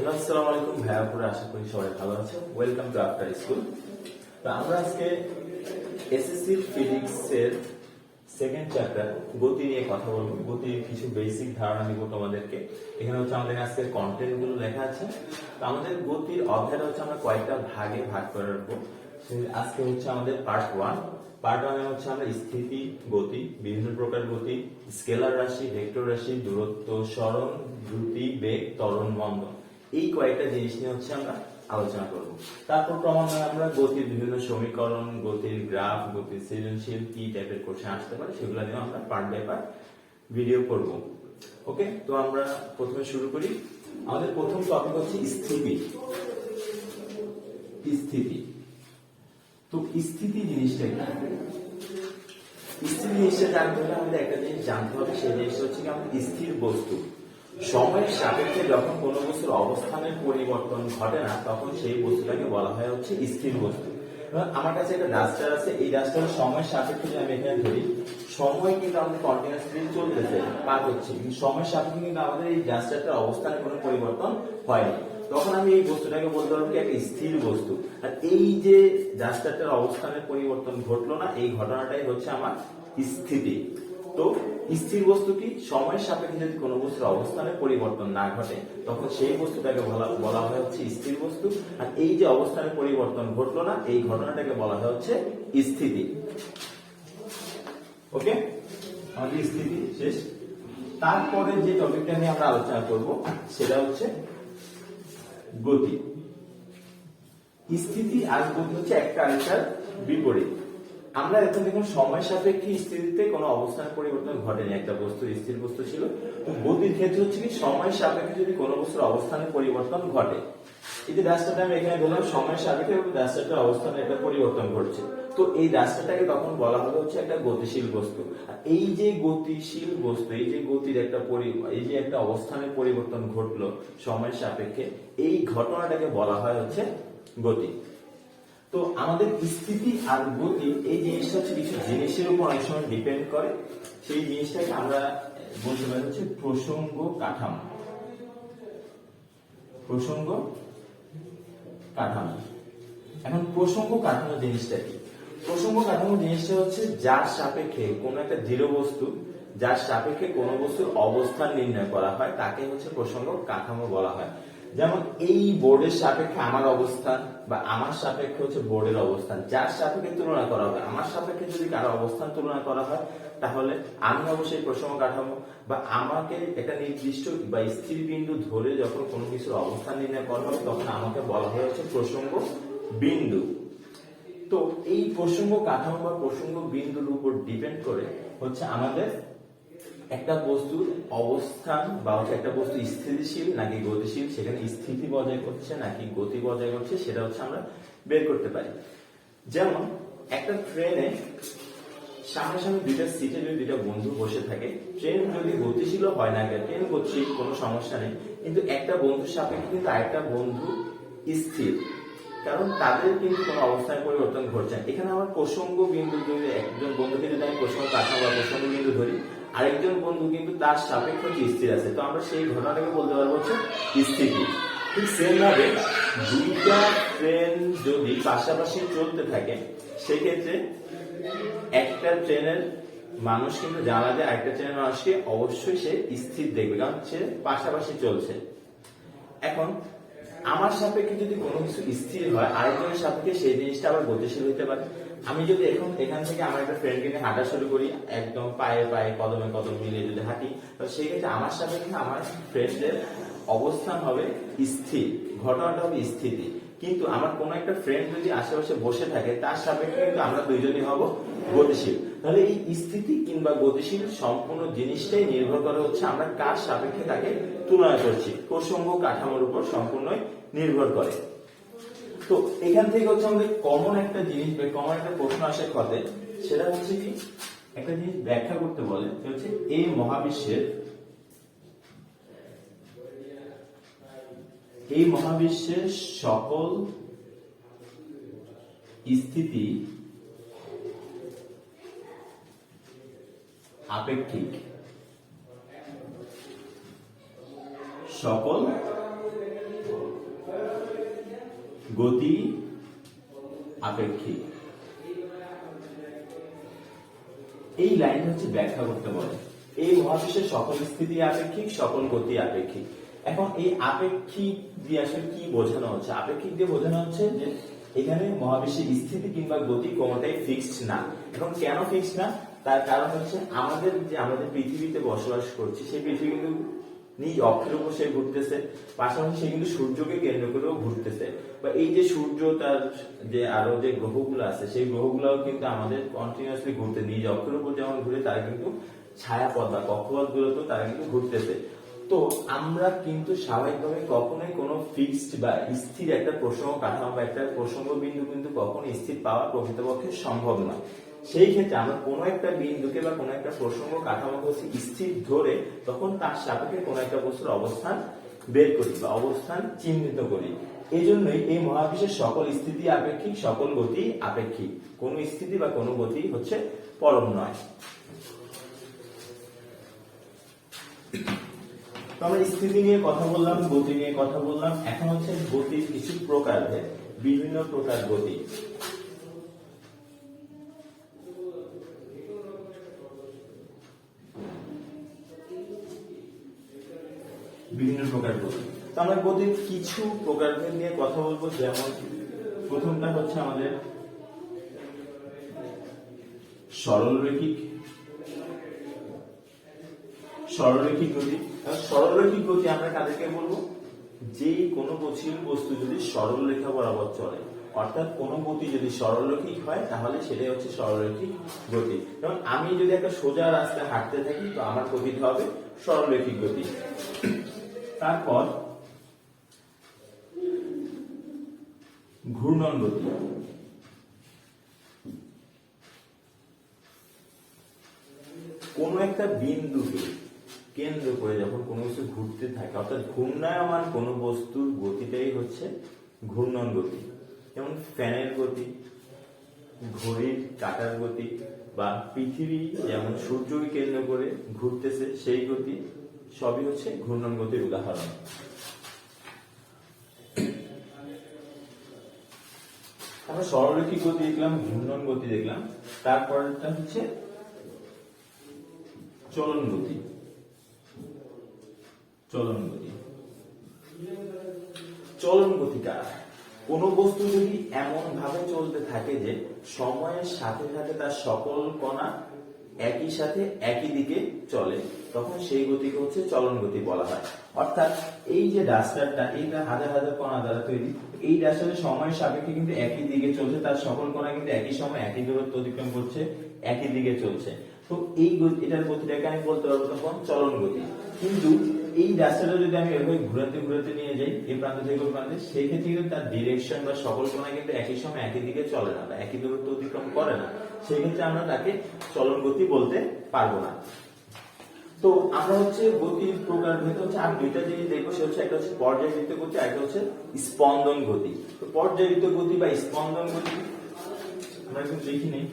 Hello, আসসালামু আলাইকুম ভাইয়াপুরা, আশা করি সবাই ভালো আছে। Welcome to after school. তো আমরা আজকে এসএসসি ফিজিক্সের সেকেন্ড চ্যাপ্টার গতি নিয়ে কথা বলবো। গতির কিছু বেসিক ধারণা দিব তোমাদেরকে। এখানে হচ্ছে আমাদের আজকে কন্টেন্ট গুলো লেখা আছে। তো আমাদের গতির অধ্যায়টা হচ্ছে আমরা কয়েকটা ভাগে ভাগ করে রাখবো। আজকে হচ্ছে আমাদের পার্ট 1। পার্ট 1 এ হচ্ছে আমরা স্থিতি গতি, বিভিন্ন প্রকার গতি, স্কেলার রাশি, ভেক্টর রাশি, দূরত্ব, সরণ, দ্রুতি, বেগ, ত্বরণ, মন্দন, এই কয়েকটা জিনিস নিয়ে হচ্ছে আমরা আলোচনা করব। তারপর ক্রমান্বয়ে আমরা গতির বিভিন্ন সমীকরণ, গতির গ্রাফ, গতির সৃজনশীল কি টাইপের কোশ্চেন আসতে পারে সেগুলো নিয়ে আমরা পার্ট বাই পার্ট ভিডিও করব। ওকে, তো আমরা প্রথমে শুরু করি। আমাদের প্রথম টপিক হচ্ছে স্থিতি। স্থিতি তো স্থিতি জিনিসটা কি? স্থিতি জিনিসটা জানতে হলে আমাদের একটা জিনিস জানতে হবে, সেই জিনিসটা হচ্ছে কি আমাদের স্থির বস্তু। সময়ের সাপেক্ষে যখন কোনো বস্তুর অবস্থানের পরিবর্তন ঘটে না, তখন সেই বস্তুটাকে বলা হয় হচ্ছে স্থির বস্তু। আমার কাছে একটা ডাস্টার আছে, এই ডাস্টার সময়ের সাপেক্ষে যদি আমি এখানে ধরি, সময় কিন্তু আমাদের কন্টিনিউয়াসলি চলতেছে, পার হচ্ছে, কিন্তু সময়ের সাপেক্ষে কিন্তু আমাদের এই ডাস্টারটার অবস্থানের কোনো পরিবর্তন হয়নি। তখন আমি এই বস্তুটাকে বলতে পারবো কি একটা স্থির বস্তু। আর এই যে ডাস্টারটার অবস্থানের পরিবর্তন ঘটলো না, এই ঘটনাটাই হচ্ছে আমার স্থিতি। তো স্থির বস্তু কি? সময়ের সাপেক্ষে যদি কোনো বস্তুর অবস্থানের পরিবর্তন না ঘটে, তখন সেই বস্তুটাকে বলা হয় হচ্ছে স্থির বস্তু। আর এই যে অবস্থানের পরিবর্তন ঘটলো না, এই ঘটনাটাকে বলা হয় হচ্ছে স্থিতি। ওকে, আমাদের স্থিতি শেষ। তারপরে যে টপিকটা নিয়ে আমরা আলোচনা করব সেটা হচ্ছে গতি। স্থিতি আর গতি হচ্ছে একটা আরেকটার বিপরীত। আমরা এখন দেখুন সময় সাপেক্ষে স্থিতিতে কোনো অবস্থানের পরিবর্তন ঘটেনি, একটা বস্তু স্থির বস্তু ছিল। তো গতির ক্ষেত্রে হচ্ছে কি সময় সাপেক্ষে যদি কোনো বস্তুর অবস্থানের পরিবর্তন ঘটে, এই যে রাস্তাটা আমি এখানে বললাম সময়ের সাপেক্ষে রাস্তাটার অবস্থানের একটা পরিবর্তন ঘটছে, তো এই রাস্তাটাকে তখন বলা হবে হচ্ছে একটা গতিশীল বস্তু। আর এই যে গতিশীল বস্তু, এই যে গতির একটা এই যে একটা অবস্থানের পরিবর্তন ঘটলো সময়ের সাপেক্ষে, এই ঘটনাটাকে বলা হয় হচ্ছে গতি। তো আমাদের স্থিতি আর গতি এই জিনিসটা হচ্ছে কিছু জিনিসের উপর অনেক সময় ডিপেন্ড করে। সেই জিনিসটাকে আমরা বলতে পারি হচ্ছে প্রসঙ্গ কাঠামো। প্রসঙ্গ কাঠামো। এখন প্রসঙ্গ কাঠামো জিনিসটা কি? প্রসঙ্গ কাঠামো জিনিসটা হচ্ছে যার সাপেক্ষে কোন একটা দৃঢ় বস্তু, যার সাপেক্ষে কোন বস্তুর অবস্থান নির্ণয় করা হয়, তাকে হচ্ছে প্রসঙ্গ কাঠামো বলা হয়। যেমন এই বোর্ডের সাপেক্ষে আমার অবস্থান, বা আমার সাপেক্ষে হচ্ছে বোর্ডের অবস্থান, যার সাপেক্ষে তুলনা করা হবে। আমার সাপেক্ষে যদি কারো অবস্থান তুলনা করা হয়, তাহলে আমি অবশ্যই প্রসঙ্গ কাঠামো, বা আমাকে একটা নির্দিষ্ট বা স্থির বিন্দু ধরে যখন কোনো কিছুর অবস্থান নির্ণয় করা হবে, তখন আমাকে বলা হয় হচ্ছে প্রসঙ্গ বিন্দু। তো এই প্রসঙ্গ কাঠামো বা প্রসঙ্গ বিন্দুর উপর ডিপেন্ড করে হচ্ছে আমাদের একটা বস্তুর অবস্থান, বা হচ্ছে একটা বস্তু স্থিতিশীল নাকি গতিশীল, সেখানে স্থিতি বজায় করছে নাকি গতি বজায় করছে, সেটা হচ্ছে আমরা বের করতে পারি। যেমন একটা ট্রেনে সামনাসামনি দুইটা সিটে যদি দুইটা বন্ধু বসে থাকে, ট্রেন যদি গতিশীল হয় না, ট্রেন গতিশীল কোনো সমস্যা নেই, কিন্তু একটা বন্ধুর সাপেক্ষে কিন্তু আরেকটা বন্ধু স্থির, কারণ তাদের কিন্তু কোনো অবস্থায় পরিবর্তন ঘটছে না। এখানে আমার প্রসঙ্গ বিন্দু, যদি একজন বন্ধুকে যদি আমি প্রসঙ্গ কাঠামো বা প্রসঙ্গ বিন্দু ধরি, আরেকজন বন্ধু কিন্তু তার সাপেক্ষে স্থির আছে, তো আমরা সেই ঘটনাটাকে বলতে পারবো হচ্ছে স্থিতি। ঠিক সেম ভাবে দুইটা ট্রেন যদি পাশাপাশি চলতে থাকে, সেক্ষেত্রে একটা ট্রেনের মানুষ কিন্তু জানা যায় আরেকটা ট্রেনের মানুষকে অবশ্যই সে স্থির দেখবে, কারণ সে পাশাপাশি চলছে। এখন আমার সাপেক্ষে যদি কোনো কিছু স্থির হয়, আরেকজনের সাপেক্ষে সেই জিনিসটা আবার গতিশীল হতে পারে। আমি যদি এখন এখান থেকে আমার একটা ফ্রেন্ডকে নিয়ে হাঁটা শুরু করি, একদম পায়ে পায়ে কদমে কদম মিলিয়ে যদি হাঁটি, তো সেই ক্ষেত্রে আমার সাপেক্ষে আমার ফ্রেন্ডের অবস্থান হবে স্থির, ঘটনাটা হবে স্থিতি। কিন্তু আমার কোনো একটা ফ্রেন্ড যদি আশেপাশে বসে থাকে, তার সাপেক্ষে কিন্তু আমরা দুইজনই হব গতিশীল। তাহলে এই স্থিতি কিংবা গতিশীল সম্পূর্ণ জিনিসটাই নির্ভর করে হচ্ছে আমরা কার সাপেক্ষে তাকে তুলনা করছি, প্রসঙ্গ কাঠামোর উপর সম্পূর্ণই নির্ভর করে। তো এখান থেকে হচ্ছে আমাদের কমন একটা জিনিস বা কমন একটা প্রশ্ন আসে ক্ষতে, সেটা হচ্ছে কি একটা জিনিস ব্যাখ্যা করতে বলে, হচ্ছে এই মহাবিশ্বের সকল স্থিতি আপেক্ষিক। সকল গতি আপেক্ষিক। এই লাইন হচ্ছে ব্যাখ্যা করতে বলে এই মহাবিশ্বের সকল স্থিতি আপেক্ষিক, সকল গতি আপেক্ষিক। এখন এই আপেক্ষিক দিয়ে আসলে কি বোঝানো হচ্ছে? আপেক্ষিক দিয়ে বোঝানো হচ্ছে যে এখানে মহাবিশ্বের স্থিতি কিংবা গতি কোনোটাই ফিক্সড না। এখন কেন ফিক্সড না? তার কারণ হচ্ছে আমাদের পৃথিবীতে বসবাস করছি, সেই পৃথিবী কিন্তু নিজ অক্ষের উপর সে ঘুরতেছে, পাশাপাশি সে কিন্তু সূর্যকে কেন্দ্র করেও ঘুরতেছে। বা এই যে সূর্য, তার যে আরো যে গ্রহগুলো আছে, সেই গ্রহগুলোও কিন্তু আমাদের কন্টিনিউয়াসলি ঘুরতে, নিজ অক্ষের উপর যেমন ঘুরে, তারা কিন্তু ছায়াপথ বা কক্ষপথ গুলোতেও তারা কিন্তু ঘুরতেছে। তো আমরা কিন্তু স্বাভাবিকভাবে কখনোই কোনো ফিক্সড বা স্থির একটা প্রসঙ্গ কাঠামো বা একটা প্রসঙ্গ বিন্দু কিন্তু কখনো স্থির পাওয়া প্রকৃতপক্ষে সম্ভব নয়। সেই ক্ষেত্রে আমরা কোনো একটা বিন্দুকে বা কোনো একটা প্রসঙ্গ কাঠামোকে হচ্ছে স্থির ধরে তখন তার সাপেক্ষে কোনো একটা বস্তুর অবস্থান বের করি বা অবস্থান চিহ্নিত করি। এই জন্যই এই মহাবিশ্বের সকল স্থিতি আপেক্ষিক, সকল গতি আপেক্ষিক। কোনো স্থিতি বা কোনো গতি হচ্ছে পরম নয়। তো আমরা স্থিতি নিয়ে কথা বললাম, গতি নিয়ে কথা বললাম। এখন হচ্ছে গতির কিছু প্রকারভেদ, বিভিন্ন প্রকার গতি। বিভিন্ন প্রকার গতি। তো আমরা গতির কিছু প্রকারভেদ নিয়ে কথা বলবো। যেমন প্রথমটা হচ্ছে আমাদের সরলরৈখিক গতি। সরলরৈখিক গতি আমরা কাদেরকে বলবো? যে কোনো গতিশীল বস্তু যদি সরল রেখা বরাবর চলে, অর্থাৎ কোনো গতি যদি সরলরৈখিক হয় তাহলে সেটাই হচ্ছে সরলরৈখিক গতি। যেমন আমি যদি একটা সোজা রাস্তায় হাঁটতে থাকি, তো আমার গতিটা হবে সরলরৈখিক গতি। তারপর ঘূর্ণন গতি। কোন একটা বিন্দুকে কেন্দ্র করে যখন কোনো কিছু ঘুরতে থাকে, অর্থাৎ ঘূর্ণায়মান কোন বস্তুর গতিটাই হচ্ছে ঘূর্ণন গতি। যেমন ফ্যানের গতি, ঘড়ির কাঁটার গতি, বা পৃথিবী যেমন সূর্যকে কেন্দ্র করে ঘুরতেছে সেই গতি, সবই হচ্ছে ঘূর্ণন গতির উদাহরণ। আমরা সরলরৈখিক গতি দেখলাম, ঘূর্ণন গতি দেখলাম। তারপরটা হচ্ছে চলন গতি। চলন গতি কারা? কোন বস্তু যদি এমন ভাবে চলতে থাকে যে সময়ের সাথে সাথে তার সকল কণা একই সাথে একই দিকে চলে, তখন সেই গতিকে হচ্ছে চলন গতি বলা হয়। অর্থাৎ এই যে ডাস্টারটা, এইটা হাজার হাজার কণা দ্বারা তৈরি, এই ডাস্টারের সময়ের সাপেক্ষে কিন্তু একই দিকে চলছে, তার সকল কণা কিন্তু একই সময় একই দূরত্ব অতিক্রম করছে, একই দিকে চলছে। তো এই এটার গতিটাকে আমি বলতে পারবো তখন চলন গতি। কিন্তু এই রাস্তাটা যদি আমি এভাবে ঘুরাতে ঘুরাতে নিয়ে যাই এই প্রান্ত থেকে ওই প্রান্তে, সেই ক্ষেত্রে কিন্তু তার ডিরেকশন বা সকল কণা কিন্তু একই সময় একই দিকে চলে না বা একই দূরত্ব অতিক্রম করে না। সেই ক্ষেত্রে আমরা তাকে চলন গতি বলতে পারবো না। তো আমরা হচ্ছে গতির প্রকার ভেতর হচ্ছে আর দুইটা জিনিস দেখবো, সে হচ্ছে একটা হচ্ছে পর্যায়বৃত্ত গতি, আর একটা হচ্ছে স্পন্দন গতি। তো পর্যায়বৃত্ত গতি বা স্পন্দন গতি আমরা একটু দেখি নেই।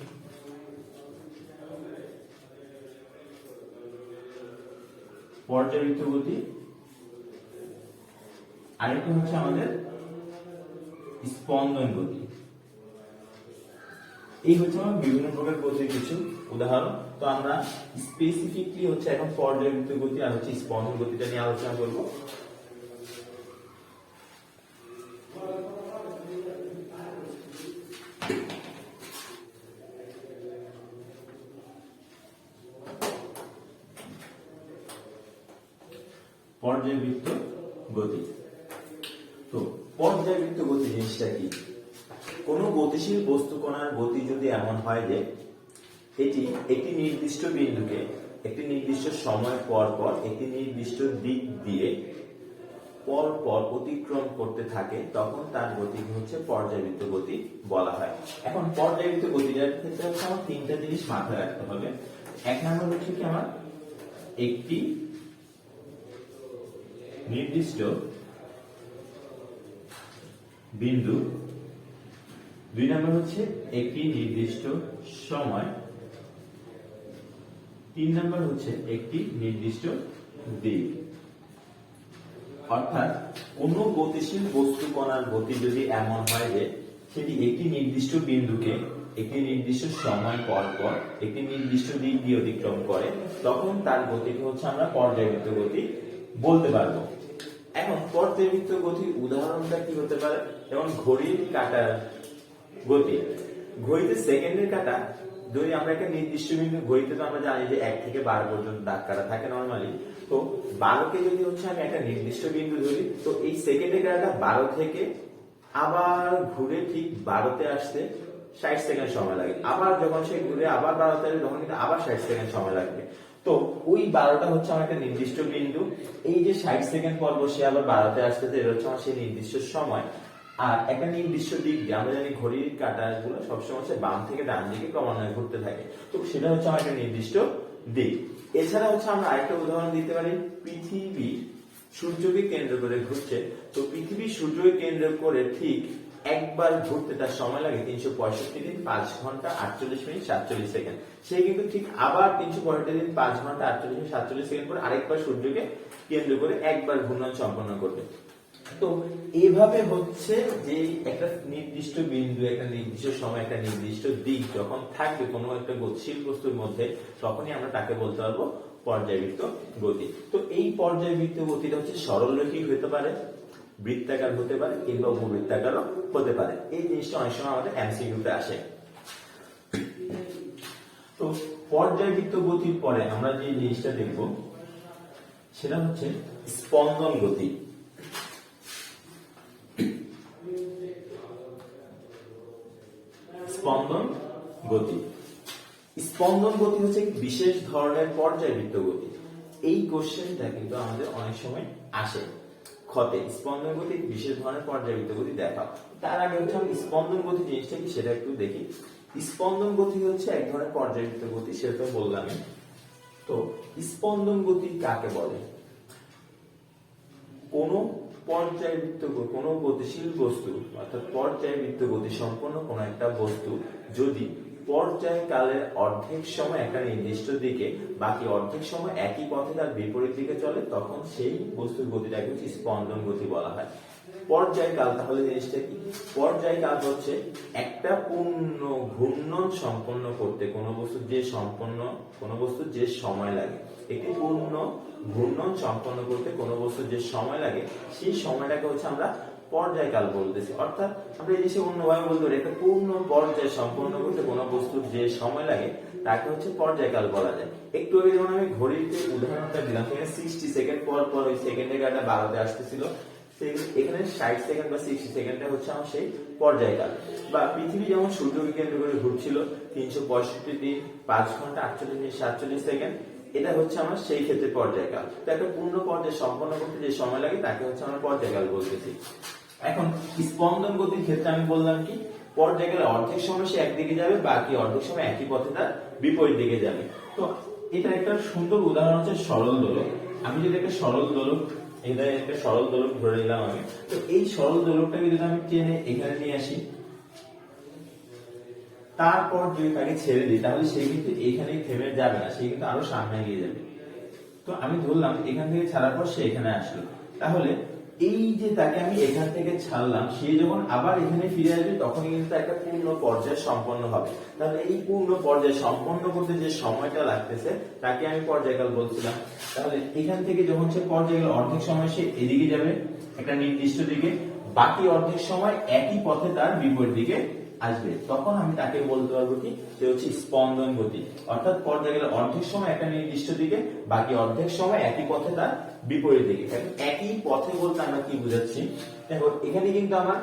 পর্যায়বৃত্ত গতি, আরেকটা হচ্ছে আমাদের স্পন্দন গতি। এই হচ্ছে আমার বিভিন্ন প্রকার গতির কিছু উদাহরণ। তো আমরা স্পেসিফিকলি হচ্ছে এখন পর্যায়বৃত্ত গতি আর হচ্ছে স্পন্দন গতিটা নিয়ে আলোচনা করব। পর্যায়বৃত্ত গতি। তো পর্যায়বৃত্ত গতি জিনিসটা কি? কোন গতিশীল বস্তু কণার গতি যদি এমন হয় যে এটি একটি নির্দিষ্ট বিন্দুকে একটি নির্দিষ্ট সময় পর পর একটি নির্দিষ্ট দিক দিয়ে পর পর অতিক্রম করতে থাকে, তখন তার গতিকে হচ্ছে পর্যায়বৃত্ত গতি বলা হয়। এখন পর্যায়বৃত্ত গতিটার ক্ষেত্রে হচ্ছে আমার তিনটা জিনিস মাথায় রাখতে হবে। এক নম্বর হচ্ছে কি, আমার একটি নির্দিষ্ট বিন্দু, দুই নম্বর হচ্ছে একটি নির্দিষ্ট সময়, তিন নম্বর হচ্ছে একটি নির্দিষ্ট দিক। অর্থাৎ কোনো গতিশীল বস্তু কণার গতি যদি এমন হয় যে সেটি একটি নির্দিষ্ট বিন্দুকে একটি নির্দিষ্ট সময় পর পর একটি নির্দিষ্ট দিক দিয়ে অতিক্রম করে, তখন তার গতিকে হচ্ছে আমরা পর্যায়বৃত্ত গতি বলতে পারবো। এখন পর্যায়বৃত্ত গতির উদাহরণটা কি হতে পারে? যেমন ঘড়ির কাঁটার গতি। ঘড়িতে সেকেন্ডের কাঁটা যদি আমরা একটা নির্দিষ্ট বিন্দু, ঘড়িতে তো আমরা জানি যে 1 থেকে 12 পর্যন্ত দাগ কাটা থাকে নরমালি, তো 12কে যদি হচ্ছে আমি একটা নির্দিষ্ট বিন্দু ধরি, তো এই সেকেন্ডের কাঁটাটা 12 থেকে আবার ঘুরে ঠিক 12তে আসতে 60 সেকেন্ড সময় লাগে। আবার যখন সে ঘুরে আবার 12তে আসবে তখন কিন্তু আবার 60 সেকেন্ড সময় লাগবে। তো ওই 12টা হচ্ছে আমার একটা নির্দিষ্ট বিন্দু, এই যে 60 সেকেন্ড পর সে আবার 12তে আসতেছে, এটা হচ্ছে আমার সেই নির্দিষ্ট সময়। আর একটা নির্দিষ্ট দিক দিয়ে আমরা জানি ঘড়ির কাঁটাগুলো সবসময় হচ্ছে বাম থেকে ডান দিকে ক্রমান্বয়ে ঘুরতে থাকে, তো সেটা হচ্ছে আমার একটা নির্দিষ্ট দিক। এছাড়া হচ্ছে আমরা আরেকটা উদাহরণ দিতে পারি, পৃথিবী সূর্যকে কেন্দ্র করে ঘুরছে, তো পৃথিবী সূর্যকে কেন্দ্র করে ঠিক একবার ঘুরতে তার সময় লাগে 365 দিন 5 ঘন্টা 48 মিনিট 47 সেকেন্ড। সে কিন্তু ঠিক আবার 365 দিন 5 ঘন্টা 48 মিনিট 47 সেকেন্ড পর আরেকবার সূর্যকে কেন্দ্র করে একবার ঘূর্ণন সম্পন্ন করবে। তো এইভাবে হচ্ছে যে একটা নির্দিষ্ট বিন্দু, একটা নির্দিষ্ট সময়, একটা নির্দিষ্ট দিক যখন থাকবে কোনো একটা গতিশীল বস্তুর মধ্যে, তখনই আমরা তাকে বলতে পারবো পর্যায়বৃত্ত গতি। তো এই পর্যায়বৃত্ত গতিটা হচ্ছে সরলরৈখিক হতে পারে, বৃত্তাকার হতে পারে, কিংবা উপবৃত্তাকারও হতে পারে। এই জিনিসটা অনেক সময় আমাদের এমসিকিউতে আসে। তো পর্যায়বৃত্ত গতির পরে আমরা যে জিনিসটা দেখব সেটা হচ্ছে স্পন্দন গতি। স্পন্দন গতি, স্পন্দন গতি হচ্ছে বিশেষ ধরনের পর্যায়বৃত্ত গতি। এই কোশ্চেনটা কিন্তু আমাদের অনেক সময় আসে ক্ষতে, স্পন্দন গতি বিশেষ ধরনের পর্যায়বৃত্ত গতি দেখাও। তার আগে হচ্ছে আমি স্পন্দন গতি জিনিসটা কি সেটা একটু দেখি। স্পন্দন গতি হচ্ছে এক ধরনের পর্যায়বৃত্ত গতি, সেটা তো বললামই। তো স্পন্দন গতি কাকে বলে? কোন পর্যায়বৃত্ত, কোন গতিশীল বস্তু অর্থাৎ পর্যায়বৃত্ত গতি সম্পন্ন কোন একটা বস্তু যদি পর্যায়কালের অর্ধেক সময় একটা নির্দিষ্ট দিকে, বাকি অর্ধেক সময় একই পথে তার বিপরীত দিকে চলে, তখন সেই বস্তুর গতিটাকে স্পন্দন গতি বলা হয়। পর্যায়কাল তাহলে জিনিসটা কি? পর্যায়কাল হচ্ছে একটা পূর্ণ ঘূর্ণন সম্পন্ন করতে কোনো বস্তুর যে সময় লাগে, একটি পূর্ণ ঘূর্ণন সম্পন্ন করতে কোনো বস্তুর যে সময় লাগে, সেই সময়টাকে হচ্ছে আমরা পর্যায়কাল বলতেছি। অর্থাৎ আমরা এই জিনিসটা অন্যভাবে বলতে পারি, একটা পূর্ণ পর্যায় সম্পন্ন করতে কোনো বস্তুর যে সময় লাগে তাকে হচ্ছে পর্যায়কাল বলা যায়। একটু আগে যেমন আমি ঘড়িতে উদাহরণটা দিলাম, সেখানে 60 সেকেন্ড পর পর ওই সেকেন্ডের কাঁটা 12তে আসতেছিল, এখানে 60 সেকেন্ড বা 60 সেকেন্ডটা হচ্ছে আমার সেই পর্যায়কাল। বা পৃথিবী যেমন সূর্যকে কেন্দ্র করে ঘুরছিল 365 দিন 5 ঘন্টা 48 মিনিট 47 সেকেন্ড, এটা হচ্ছে আমার সেই ক্ষেত্রে পর্যায়কাল। তো একটা পূর্ণ পর্যায় সম্পন্ন করতে যে সময় লাগে তাকে হচ্ছে আমরা পর্যায়কাল বলতেছি। এখন স্পন্দন গতির ক্ষেত্রে আমি বললাম কি, পর্যায়কালে অর্ধেক সময় সে একদিকে যাবে, বাকি অর্ধেক সময় একই পথে তার বিপরীত দিকে যাবে। তো এটা একটা সুন্দর উদাহরণ হচ্ছে সরল দোলক। আমি যদি একটা সরল দোলক, এটা একটা সরল দোলক ধরে নিলাম আমি, তো এই সরল দোলকটাকে যদি আমি টেনে এখানে নিয়ে আসি, তারপর যদি তাকে ছেড়ে দিই, তাহলে সে কিন্তু এখানেই থেমে যাবে না, সে কিন্তু আরো সামনে এগিয়ে যাবে। তো আমি ধরলাম এখান থেকে ছাড়ার পর সে এখানে আসলো, তাহলে এই যে তাকে আমি এখান থেকে ছাড়লাম, সে যখন আবার এখানে ফিরে আসবে তখন কিন্তু একটা পূর্ণ পর্যায় সম্পন্ন হবে। তাহলে এই পূর্ণ পর্যায় সম্পন্ন করতে যে সময়টা লাগতেছে তাকে আমি পর্যায়কাল বলছিলাম। তাহলে এখান থেকে যখন সে পর্যায়কাল অর্ধেক সময় সে এদিকে যাবে একটা নির্দিষ্ট দিকে, বাকি অর্ধেক সময় একই পথে তার বিপরীত দিকে আসবে, তখন আমি তাকে বলতে পারবো কি, যে হচ্ছে স্পন্দন গতি। অর্থাৎ পর্যায়কালের অর্ধেক সময় একটা নির্দিষ্ট দিকে, বাকি অর্ধেক সময় একই পথে তার বিপরীত দিকে। একই পথে বলতে আমরা কি বুঝাচ্ছি? দেখো এখানে কিন্তু আমার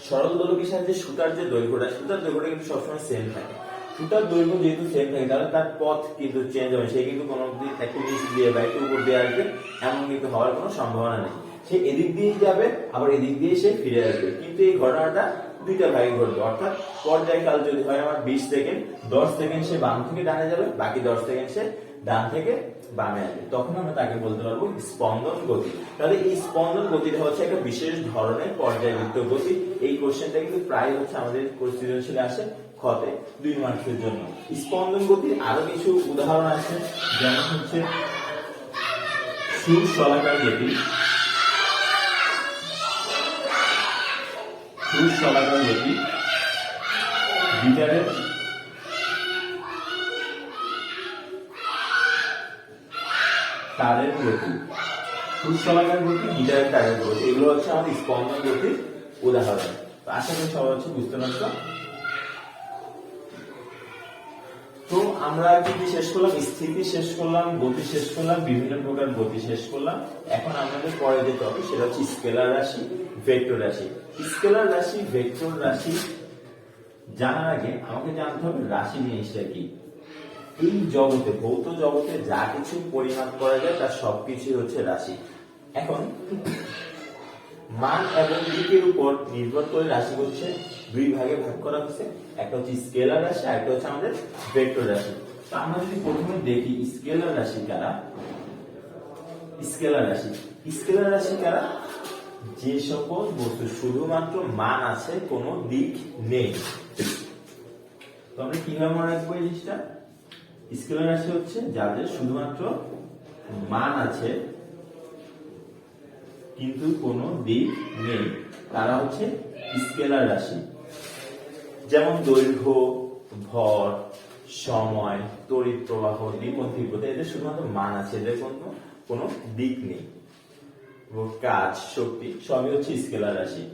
সরল দোলকের সাহায্যে সুতার যে দৈর্ঘ্যটা, সুতার দৈর্ঘ্যটা কিন্তু সবসময় সেম থাকে। সুতার দৈর্ঘ্য যেহেতু সেম থাকে, তাহলে তার পথ কিন্তু চেঞ্জ হবে, সে কিন্তু কোনো একটু নিচ দিয়ে বা একটু উপর দিয়ে আসবে এমন কিন্তু হওয়ার কোনো সম্ভাবনা নেই। সে এদিক দিয়ে যাবে, আবার এদিক দিয়ে সে ফিরে আসবে, কিন্তু এই ঘটনাটা দুইটা ভাগে ঘটবে। অর্থাৎ পর্যায়কাল যদি হয় আমার 20 সেকেন্ড, 10 সেকেন্ড সে বাম থেকে ডানে যাবে, বাকি 10 সেকেন্ড সে ডান থেকে বামে আসবে, তখন আমরা তাকে বলতে পারবো স্পন্দন গতি। তাহলে এই স্পন্দন গতিটা হচ্ছে একটা বিশেষ ধরনের পর্যায়বৃত্ত গতি। এই কোশ্চেনটা কিন্তু প্রায় হচ্ছে আমাদের সৃজনশীলে আসে ক্ষতে 2 মার্কের জন্য। স্পন্দন গতির আরো কিছু উদাহরণ আছে, যেমন হচ্ছে সুর শলাকার গতি। ক্রুশ চলাকার গতি, গিটারের তারের গতি, ক্রুশ চলাকার গতি, গিটারের তারের গতি, এগুলো হচ্ছে আমাদের স্পন্দন গতির উদাহরণ। আশা করি সবাই হচ্ছে বুঝতে পারছো। তো আমরা কি শেষ করলাম? স্থিতি শেষ করলাম, গতি শেষ করলাম, বিভিন্ন প্রকার গতি শেষ করলাম। এখন আমাদের পরে যে টপিক সেটা হচ্ছে স্কেলার রাশি, ভেক্টর রাশি। স্কেলার রাশি, ভেক্টর রাশি জানার আগে আমাকে জানতে হবে রাশি জিনিসটা কি। এই জগতে, ভৌত জগতে যা কিছু পরিমাপ করা যায় তার সবকিছু হচ্ছে রাশি। এখন মান এবং দিকের উপর নির্ভর করে রাশি হচ্ছে দুই ভাগে ভাগ করা হয়েছে, একটা হচ্ছে স্কেলার রাশি আর একটা হচ্ছে আমাদের ভেক্টর রাশি। তো আমরা যদি প্রথমে দেখি স্কেলার রাশি কারা। স্কেলার রাশি, স্কেলার রাশি কারা? যে সকল বস্তু শুধুমাত্র মান আছে, কোনো দিক নেই। তো আমরা কিভাবে মনে রাখবো এই জিনিসটা? স্কেলার রাশি হচ্ছে যাদের শুধুমাত্র মান আছে কিন্তু কোনো দিক নেই, তারা হচ্ছে স্কেলার রাশি। যেমন দৈর্ঘ্য, ভর, সময়, তড়িৎ প্রবাহ, দীপন তীব্রতা, এদের শুধুমাত্র মান আছে, এদের কোনো দিক নেই। কাজ, শক্তি সবই হচ্ছে স্কেলার রাশি।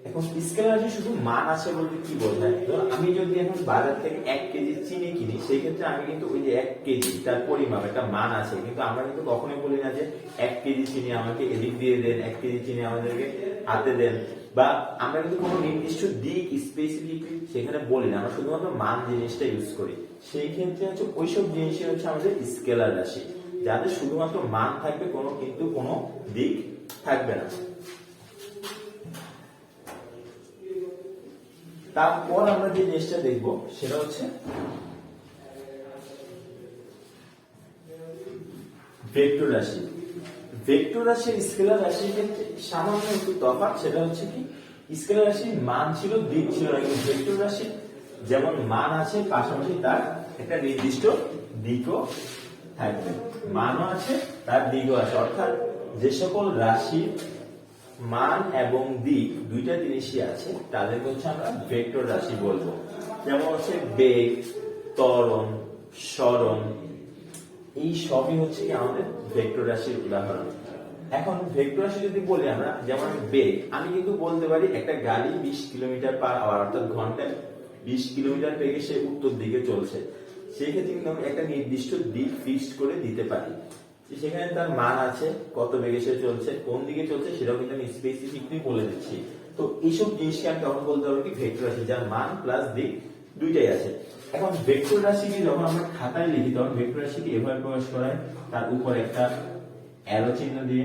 এখন স্কেলার রাশি শুধু মান আছে বলতে কি বোঝায়? তো আমি যদি এখন বাজার থেকে 1 কেজি চিনি কিনি, সেই ক্ষেত্রে আমি কিন্তু ওই যে 1 কেজি তার পরিমাপ একটা মান আছে, কিন্তু আমরা কিন্তু কখনোই বলি না যে 1 কেজি চিনি আমাকে এদিক দিয়ে দেন, 1 কেজি চিনি আমাদেরকে হাতে দেন, বা আমরা কিন্তু কোনো নির্দিষ্ট দিক স্পেসিফিক সেখানে বলি না, আমরা শুধুমাত্র মান জিনিসটা ইউজ করি। সেই ক্ষেত্রে হচ্ছে ওইসব জিনিসই হচ্ছে আমাদের স্কেলার রাশি, যাদের শুধুমাত্র মান থাকবে, কিন্তু কোনো দিক থাকবে না। তারপর আমরা যে জিনিসটা দেখব সেটা হচ্ছে ভেক্টর রাশি। ভেক্টর রাশির স্কেলার রাশির ক্ষেত্রে সামান্য একটু তফাৎ, সেটা হচ্ছে কি স্কেলার রাশির মান ছিল, দিক ছিল না, কিন্তু ভেক্টর রাশির যেমন মান আছে পাশাপাশি তার একটা নির্দিষ্ট দিকও থাকবে, মানও আছে তার দিকও আছে। অর্থাৎ যে সকল রাশি মান এবং দিক দুইটা জিনিসই আছে তাদেরকে হচ্ছে আমরা ভেক্টর রাশি বলবো। যেমন হচ্ছে বেগ, ত্বরণ, সরণ, এই সবই হচ্ছে কি আমাদের ভেক্টর রাশির উদাহরণ। এখন ভেক্টর রাশি যদি বলি আমরা, যেমন বেগ, আমি কিন্তু বলতে পারি একটা গাড়ি 20 কিলোমিটার পার আওয়ার অর্থাৎ ঘন্টায় 20 কিলোমিটার বেগে সে উত্তর দিকে চলছে। সেই ক্ষেত্রে কিন্তু আমি একটা নির্দিষ্ট দিক ফিক্সড করে দিতে পারি, সেখানে তার মান আছে, কত বেগে সে চলছে, কোন দিকে চলছে সেটাও কিন্তু আমি স্পেসিফিকলি বলে দিচ্ছি। তো এইসব জিনিসকে আমি তখন বলতে পারবো কি ভেক্টর রাশি, যার মান প্লাস দিক দুইটাই আছে। এখন ভেক্টর রাশিকে যখন আমরা খাতায় লিখি তখন ভেক্টর রাশিকে এভাবে প্রকাশ করা হয়, তার উপর একটা অ্যারো চিহ্ন দিয়ে,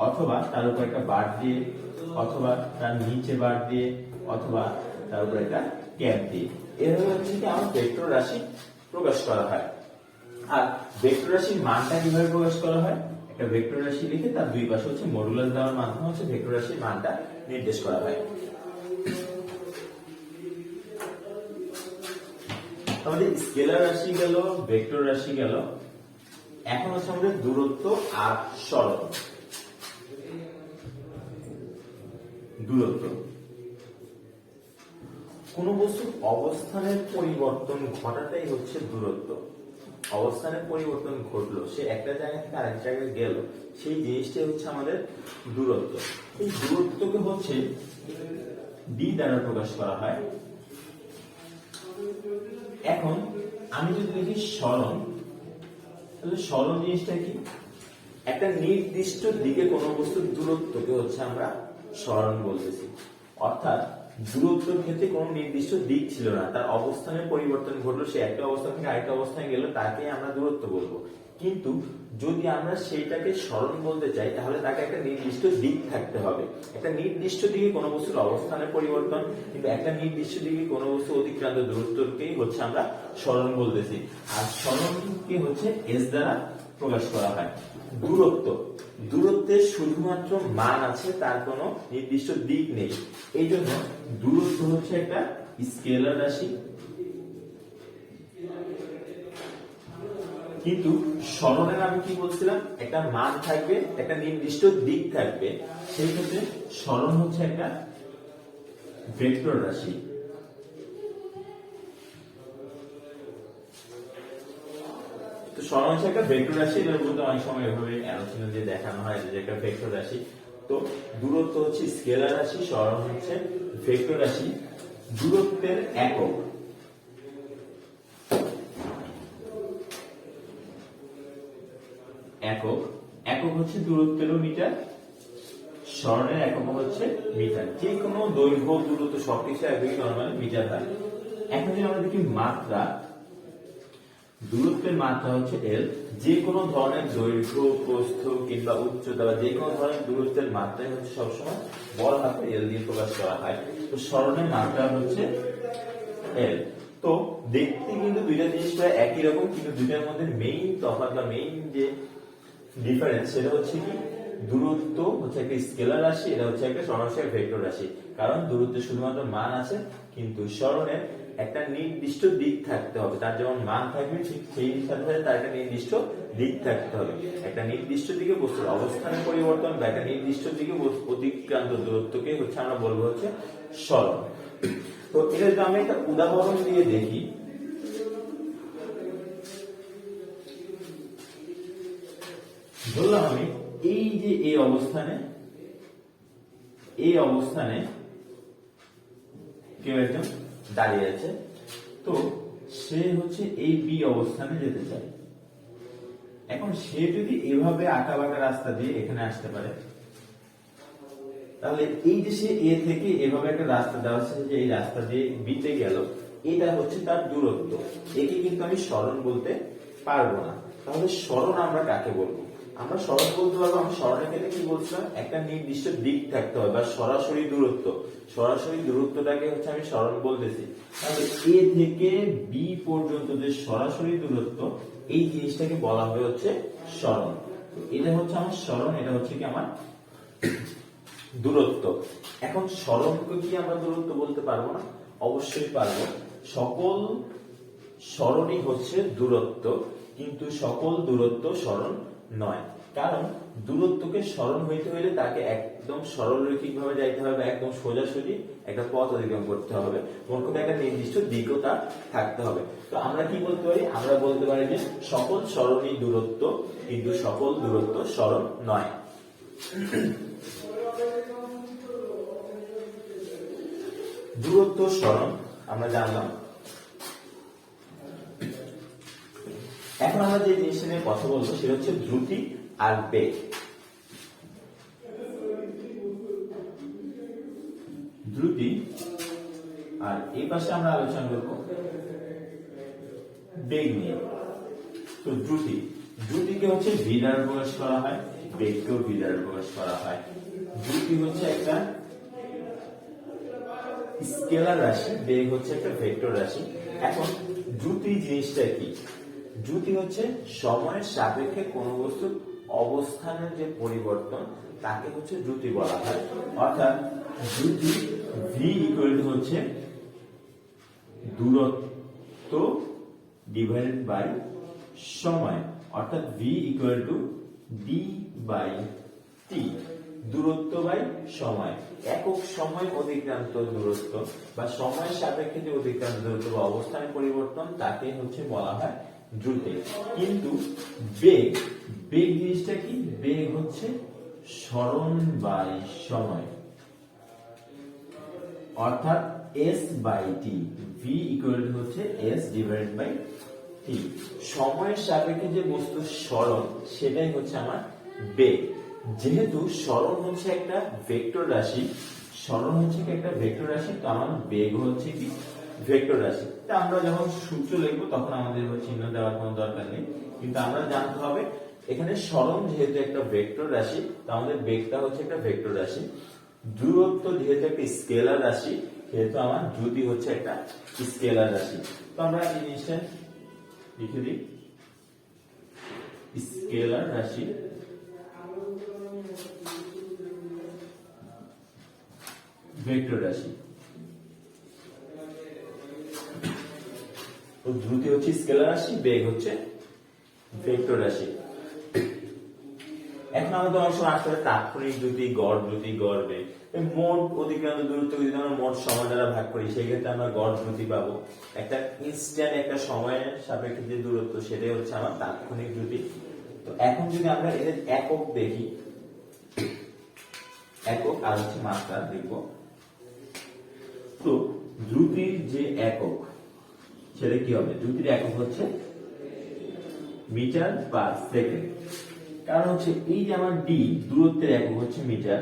অথবা তার উপর একটা বার দিয়ে, অথবা তার নিচে বার দিয়ে, অথবা তার উপর একটা ক্যাপ দিয়ে, এভাবে হচ্ছে কি আমার ভেক্টর রাশি প্রকাশ করা হয়। আর ভেক্টর রাশির মানটা কিভাবে প্রকাশ করা হয়? একটা ভেক্টর রাশি লিখে তার দুই পাশে হচ্ছে মডুলাস দেওয়ার মাধ্যমে হচ্ছে ভেক্টর রাশির মানটা নির্দেশ করা হয়। আমাদের স্কেলার রাশি গেল, ভেক্টর রাশি গেল, এখন হচ্ছে আমাদের দূরত্ব আর সরণ। দূরত্ব, কোন বস্তুর অবস্থানের পরিবর্তন ঘটাটাই হচ্ছে দূরত্ব। অবস্থানের পরিবর্তন ঘটলো, সে একটা জায়গা থেকে আরেক জায়গায় গেল, সেই জিনিসটাই হচ্ছে আমাদের দূরত্ব। এই দূরত্বকে হচ্ছে ডি দ্বারা প্রকাশ করা হয়। এখন আমি যদি লিখি সরণ, তাহলে সরণ জিনিসটা কি? একটা নির্দিষ্ট দিকে কোনো বস্তুর দূরত্বকে হচ্ছে আমরা সরণ বলতেছি। অর্থাৎ দূরত্বের ক্ষেত্রে কোনো নির্দিষ্ট দিক ছিল না, তার অবস্থানের পরিবর্তন ঘটলো, সে একটা অবস্থান থেকে আরেকটা অবস্থানে গেল, তাকে আমরা দূরত্ব বলবো। কিন্তু যদি আমরা সেইটাকে সরণ বলতে চাই তাহলে তাকে একটা নির্দিষ্ট দিক থাকতে হবে। একটা নির্দিষ্ট দিকে কোনো বস্তুর অবস্থানের পরিবর্তন, কিন্তু একটা নির্দিষ্ট দিকে কোনো বস্তু অতিক্রান্ত দূরত্বকেই হচ্ছে আমরা সরণ বলতেছি। আর সরণকে হচ্ছে এস দ্বারা প্রকাশ করা হয়। দূরত্ব, দূরত্বের শুধুমাত্র মান আছে, তার কোনো নির্দিষ্ট দিক নেই। এই জন্য দূরত্ব হচ্ছে একটা স্কেলার রাশি। কিন্তু সরণের আমি কি বলছিলাম, একটা মান থাকবে, একটা নির্দিষ্ট দিক থাকবে। সেই ক্ষেত্রে সরণ হচ্ছে একটা ভেক্টর রাশি। তো সরণ হচ্ছে একটা ভেক্টর রাশি, এটার মধ্যে অনেক সময় এভাবে অ্যারো চিহ্ন দিয়ে দেখানো হয় যে একটা ভেক্টর রাশি। তো দূরত্ব হচ্ছে স্কেলার রাশি, সরণ হচ্ছে ভেক্টর রাশি। দূরত্বের একক একক একক হচ্ছে দূরত্বেরও মিটার, সরণের একক হচ্ছে মিটার। যে কোনো দৈর্ঘ্য দূরত্ব সবকিছু একই নরমালি মিটার হয়। এখন যদি আমরা দেখি মাত্রা, দূরত্বের মাত্রা হচ্ছে এল। যে কোনো ধরনের দৈর্ঘ্য, প্রস্থ কিংবা উচ্চতা বা যে কোনো ধরনের দূরত্বের মাত্রাই হচ্ছে সবসময় বড় হাতের এল দিয়ে প্রকাশ করা হয়। তো সরণের মাত্রা হচ্ছে এল। তো দেখতে কিন্তু দুইটা জিনিস প্রায় একই রকম, কিন্তু দুইটার মধ্যে মেইন তফাৎ বা মেইন যে ডিফারেন্স সেটা হচ্ছে কি, দূরত্ব হচ্ছে একটা স্কেলার রাশি, এটা হচ্ছে একটা সরলরেখার ভেক্টর রাশি। কারণ দূরত্বের শুধুমাত্র মান আছে, কিন্তু সরণের একটা নির্দিষ্ট দিক থাকতে হবে। তার যেমন মান থাকবে ঠিক সেই সাথে সাথে তার একটা নির্দিষ্ট দিক থাকতে হবে। একটা নির্দিষ্ট দিকে বস্তুর অবস্থানের পরিবর্তন বা একটা নির্দিষ্ট দিকে অতিক্রান্ত দূরত্বকে হচ্ছে আমরা বলবো হচ্ছে সরণ। তো এটা যদি আমি একটা উদাহরণ দিয়ে দেখি, ধরলাম আমি এই যে এই অবস্থানে কেউ একজন দাঁড়িয়ে আছে। তো সে হচ্ছে এই বি অবস্থানে যেতে চায়। এখন সে যদি এভাবে আঁকা বাঁকা রাস্তা দিয়ে এখানে আসতে পারে, তাহলে এই যে সে এ থেকে এভাবে একটা রাস্তা দেওয়া আছে, যে এই রাস্তা দিয়ে বিতে গেল, এটা হচ্ছে তার দূরত্ব। একে কিন্তু আমি সরণ বলতে পারবো না। তাহলে সরণ আমরা কাকে বলবো? আমরা সরণ বলতে পারবো, আমি সরণের ক্ষেত্রে কি বলছিলাম, একটা নির্দিষ্ট দিক থাকতে হবে বা সরাসরি দূরত্ব। সরাসরি দূরত্বটাকে হচ্ছে আমি সরণ বলতেছি। তাহলে এ থেকে বি পর্যন্ত যে সরাসরি দূরত্ব, এই জিনিসটাকে বলা হয় হচ্ছে সরণ। এটা হচ্ছে আমার সরণ, এটা হচ্ছে কি আমার দূরত্ব। এখন সরণকে কি আমরা দূরত্ব বলতে পারবো না? অবশ্যই পারবো। সকল সরণই হচ্ছে দূরত্ব, কিন্তু সকল দূরত্ব সরণ নয়। কারণ দূরত্বকে সরণ হইতে হলে তাকে একদম সরলরৈখিক ভাবে যাইতে হবে, একদম সোজাসুজি একটা পথ অতিক্রম করতে হবে, কোন একটা নির্দিষ্ট দিকও তার থাকতে হবে। তো আমরা কি বলতে পারি? আমরা বলতে পারি যে সকল সরণই দূরত্ব, কিন্তু সকল দূরত্ব সরণ নয়। দূরত্ব সরণ আমরা জানলাম। এখন আমরা যে জিনিসটা নিয়ে কথা বলবো সেটা হচ্ছে দ্রুতি আর বেগ। দ্রুতি, আর এই পাশে আমরা আলোচনা করব বেগ নিয়ে। তো দ্রুতিকে হচ্ছে ভি দ্বারা প্রকাশ করা হয়, বেগকেও ভি দ্বারা প্রকাশ করা হয়। দ্রুতি হচ্ছে একটা স্কেলার রাশি, বেগ হচ্ছে একটা ভেক্টর রাশি। এখন দ্রুতি জিনিসটা কি? দ্রুতি হচ্ছে সময়ের সাপেক্ষে কোন বস্তুর অবস্থানের যে পরিবর্তন, তাকে হচ্ছে দ্রুতি বলা হয়। অর্থাৎ দ্রুতি ভি ইকুয়াল টু হচ্ছে দূরত্ব ডিভাইডেড বাই সময়, অর্থাৎ V equal to D by T. দূরত্ব বাই সময়, একক সময় অতিক্রান্ত দূরত্ব বা সময়ের সাপেক্ষে যে অতিক্রান্ত দূরত্ব বা অবস্থানের পরিবর্তন, তাকে হচ্ছে বলা হয় দ্রুতি। কিন্তু বেগ জিনিসটা কি? বেগ হচ্ছে সরণ বাই সময়, অর্থাৎ S by T. V equal two হচ্ছে এস ডিভাইডেড বাই টি। সময়ের সাপেক্ষে যে বস্তু সরণ, সেটাই হচ্ছে আমার বেগ। যেহেতু সরণ হচ্ছে একটা ভেক্টর রাশি, তো আমার বেগ হচ্ছে কি ভেক্টর রাশি। তা আমরা যখন সূত্র লিখবো তখন আমাদের চিহ্ন দেওয়ার কোনো দরকার নেই, কিন্তু আমরা জানতে হবে এখানে সরণ যেহেতু একটা ভেক্টর রাশি, তো আমাদের বেগটা হচ্ছে একটা ভেক্টর রাশি। দূরত্ব যেহেতু একটা স্কেলার রাশি, সেহেতু আমার দ্রুতি হচ্ছে একটা স্কেলার রাশি। তো আমরা এই জিনিসটা লিখে দিই, স্কেলার রাশি ভেক্টর রাশি। তো দ্রুতি হচ্ছে স্কেলার রাশি, বেগ হচ্ছে ভেক্টর রাশি। এখন আমাদের অনেক সময় আসতে পারে তাৎক্ষণিক দ্রুতি, গড় দ্রুতি, গড় বেগ। মোট অতিক্রান্ত দূরত্ব যদি আমরা মোট সময় দ্বারা ভাগ করি সেই ক্ষেত্রে আমরা গড় দ্রুতি পাবো। একটা ইনস্ট্যান্ট একটা সময়ের সাপেক্ষে যে দূরত্ব সেটাই হচ্ছে আমার তাৎক্ষণিক দ্রুতি। তো এখন যদি আমরা এদের একক দেখি, একক আর হচ্ছে মাত্রা দেখব। তো দ্রুতির যে একক সেটা কি হবে? দ্রুতির একক হচ্ছে মিটার পার সেকেন্ড। কারণ হচ্ছে এই যে আমার ডি দূরত্বের একক হচ্ছে মিটার,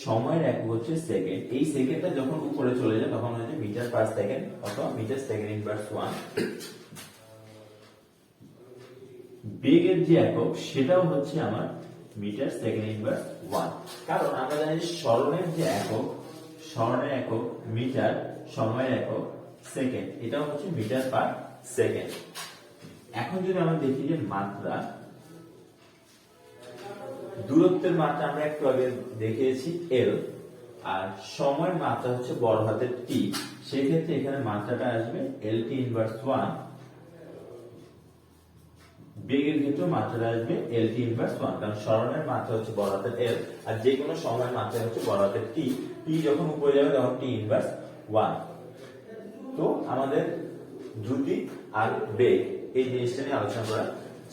সময়ের একক হচ্ছে সেকেন্ড। এই সেকেন্ডটা যখন উপরে চলে যায় তখন হচ্ছে মিটার পার সেকেন্ড অথবা মিটার সেকেন্ড ইনভার্স 1। বেগের যে একক সেটাও হচ্ছে আমার মিটার সেকেন্ড ইনভার্স 1। কারণ আমরা জানি সরণের যে একক, সরণের একক মিটার, সময়ের একক সেকেন্ড, এটাও হচ্ছে মিটার পার সেকেন্ড। এখন যদি আমরা দেখি যে মাত্রা, দূরত্বের মাত্রা আমরা একটু আগে দেখিয়েছি এল, আর সময়ের মাত্রা হচ্ছে বড় হাতের টি। সেই ক্ষেত্রে এখানে মাত্রাটা আসবে এল টি ইনভার্স 1। বেগের ক্ষেত্রে মাত্রাটা আসবে এল টি ইনভার্স 1, কারণ সরণের মাত্রা হচ্ছে বড় হাতের এল আর যে কোনো সময়ের মাত্রা হচ্ছে বড় হাতের টি। টি যখন উপরে যাবে তখন টি ইনভার্স 1। তো আমাদের দ্রুতি আর বেগ এই জিনিসটা নিয়ে আলোচনা করা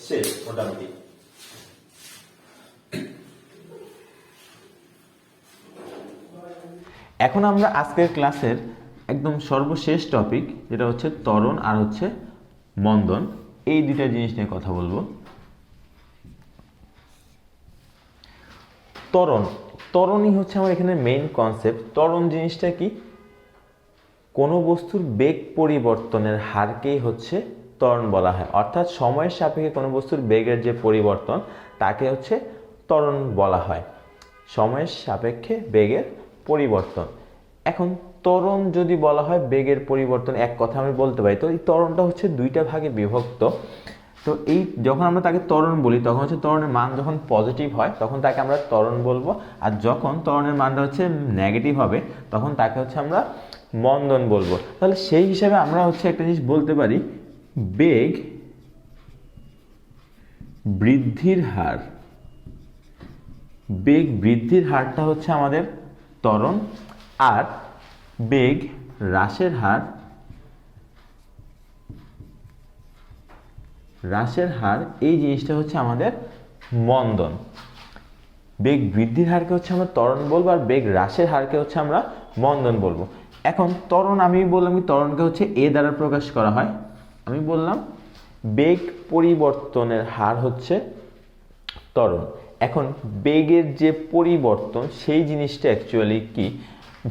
শেষ মোটামুটি। এখন আমরা আজকের ক্লাসের একদম সর্বশেষ টপিক যেটা হচ্ছে ত্বরণ আর হচ্ছে মন্দন, এই দুইটা জিনিস নিয়ে কথা বলবো। ত্বরণই হচ্ছে আমার এখানে মেইন কনসেপ্ট। ত্বরণ জিনিসটা কি? কোনো বস্তুর বেগ পরিবর্তনের হারকেই হচ্ছে ত্বরণ বলা হয়, অর্থাৎ সময়ের সাপেক্ষে কোনো বস্তুর বেগের যে পরিবর্তন তাকে হচ্ছে ত্বরণ বলা হয়, সময়ের সাপেক্ষে বেগের পরিবর্তন। এখন ত্বরণ যদি বলা হয় বেগের পরিবর্তন, এক কথা আমি বলতে পারি, তো এই ত্বরণটা হচ্ছে দুইটা ভাগে বিভক্ত। তো এই যখন আমরা তাকে ত্বরণ বলি তখন হচ্ছে ত্বরণের মান যখন পজিটিভ হয় তখন তাকে আমরা ত্বরণ বলবো, আর যখন ত্বরণের মানটা হচ্ছে নেগেটিভ হবে তখন তাকে হচ্ছে আমরা মন্দন বলবো। তাহলে সেই হিসাবে আমরা হচ্ছে একটা জিনিস বলতে পারি, বেগ বৃদ্ধির হার, বেগ বৃদ্ধির হারটা হচ্ছে আমাদের ত্বরণ, আর বেগ হ্রাসের হার, হ্রাসের হার এই জিনিসটা হচ্ছে আমাদের মন্দন। বেগ বৃদ্ধির হারকে হচ্ছে আমরা ত্বরণ বলবো আর বেগ হ্রাসের হারকে হচ্ছে আমরা মন্দন বলবো। এখন ত্বরণ আমি বললাম কি ত্বরণকে হচ্ছে এ দ্বারা প্রকাশ করা হয়। আমি বললাম বেগ পরিবর্তনের হার হচ্ছে ত্বরণ। এখন বেগের যে পরিবর্তন সেই জিনিসটা অ্যাকচুয়ালি কি?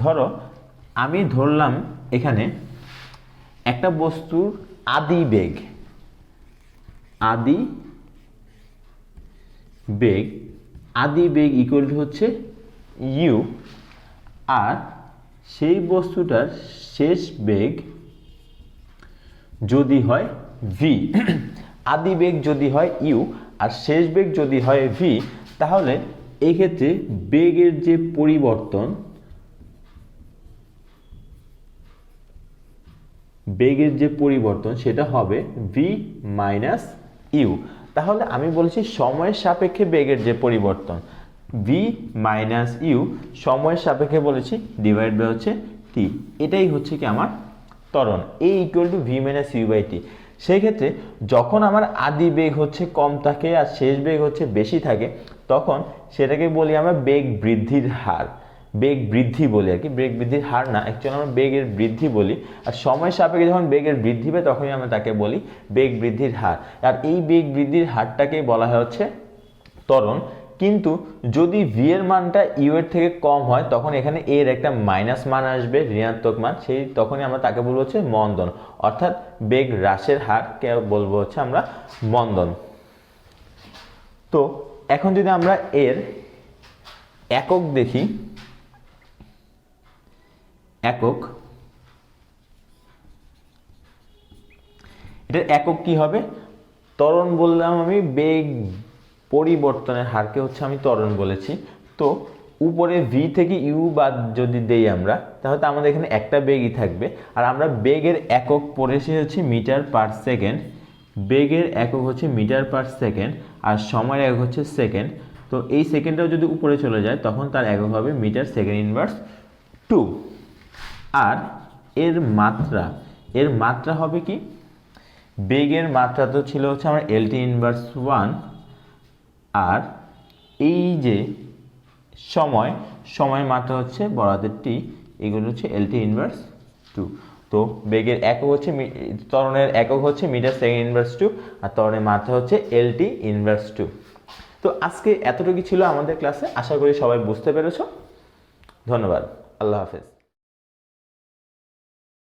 ধরো আমি ধরলাম এখানে একটা বস্তুর আদি বেগ, আদি বেগ ইকুয়াল টু হচ্ছে ইউ, আর সেই বস্তুটার শেষ বেগ যদি হয় ভি। আদি বেগ যদি হয় ইউ আর শেষ বেগ যদি হয় ভি, তাহলে এই ক্ষেত্রে বেগের যে পরিবর্তন, বেগের যে পরিবর্তন সেটা হবে ভি মাইনাস ইউ। তাহলে আমি বলছি সময়ের সাপেক্ষে বেগের যে পরিবর্তন ভি মাইনাস ইউ, সময়ের সাপেক্ষে বলেছি ডিভাইড বাই হচ্ছে টি, এটাই হচ্ছে কি আমার ত্বরণ, A equal to V minus U by T. সেই ক্ষেত্রে যখন আমার আদি বেগ হচ্ছে কম থাকে আর শেষ বেগ হচ্ছে বেশি থাকে তখন সেটাকে বলি আমরা বেগ বৃদ্ধির হার, বেগ বৃদ্ধি বলি আর কি, বেগ বৃদ্ধির হার না, অ্যাকচুয়ালি আমরা বেগের বৃদ্ধি বলি। আর সময় সাপেক্ষে যখন বেগের বৃদ্ধি পায় তখনই আমরা তাকে বলি বেগ বৃদ্ধির হার, আর এই বেগ বৃদ্ধির হারটাকেই বলা হয় হচ্ছে ত্বরণ। কিন্তু যদি ভি এর মানটা ইউ এর থেকে কম হয় তখন এখানে এর একটা মাইনাস মান আসবে, ঋণাত্মক মান, সেই তখনই আমরা তাকে বলবো হচ্ছে মন্দন, অর্থাৎ বেগ হ্রাসের হারকে বলবো হচ্ছে আমরা মন্দন। তো এখন যদি আমরা এর একক দেখি, একক, এটার একক কি হবে? ত্বরণ বললাম আমি, বেগ পরিবর্তনের হারকে হচ্ছে আমি ত্বরণ বলেছি। তো উপরে ভি থেকে ইউ বাদ যদি দেই আমরা তাহলে আমাদের এখানে একটা বেগই থাকবে, আর আমরা বেগের একক পড়েছি হচ্ছে মিটার পার সেকেন্ড, বেগের একক হচ্ছে মিটার পার সেকেন্ড আর সময়ের একক হচ্ছে সেকেন্ড। তো এই সেকেন্ডটাও যদি উপরে চলে যায় তখন তার একক হবে মিটার সেকেন্ড ইনভার্স 2। আর এর মাত্রা হবে কি, বেগের মাত্রা তো ছিল হচ্ছে আমার এলটি ইনভার্স 1, আর এই যে সময়ের মাত্রা হচ্ছে বড়হাতের টি, এগুলো হচ্ছে এলটি ইনভার্স 2। তো বেগের একক হচ্ছে ত্বরণের একক হচ্ছে মিটার সেকেন্ড ইনভার্স 2, আর ত্বরণের মাত্রা হচ্ছে এলটি ইনভার্স 2। তো আজকে এতটুকু ছিল আমাদের ক্লাসে, আশা করি সবাই বুঝতে পেরেছো। ধন্যবাদ, আল্লাহ হাফেজ।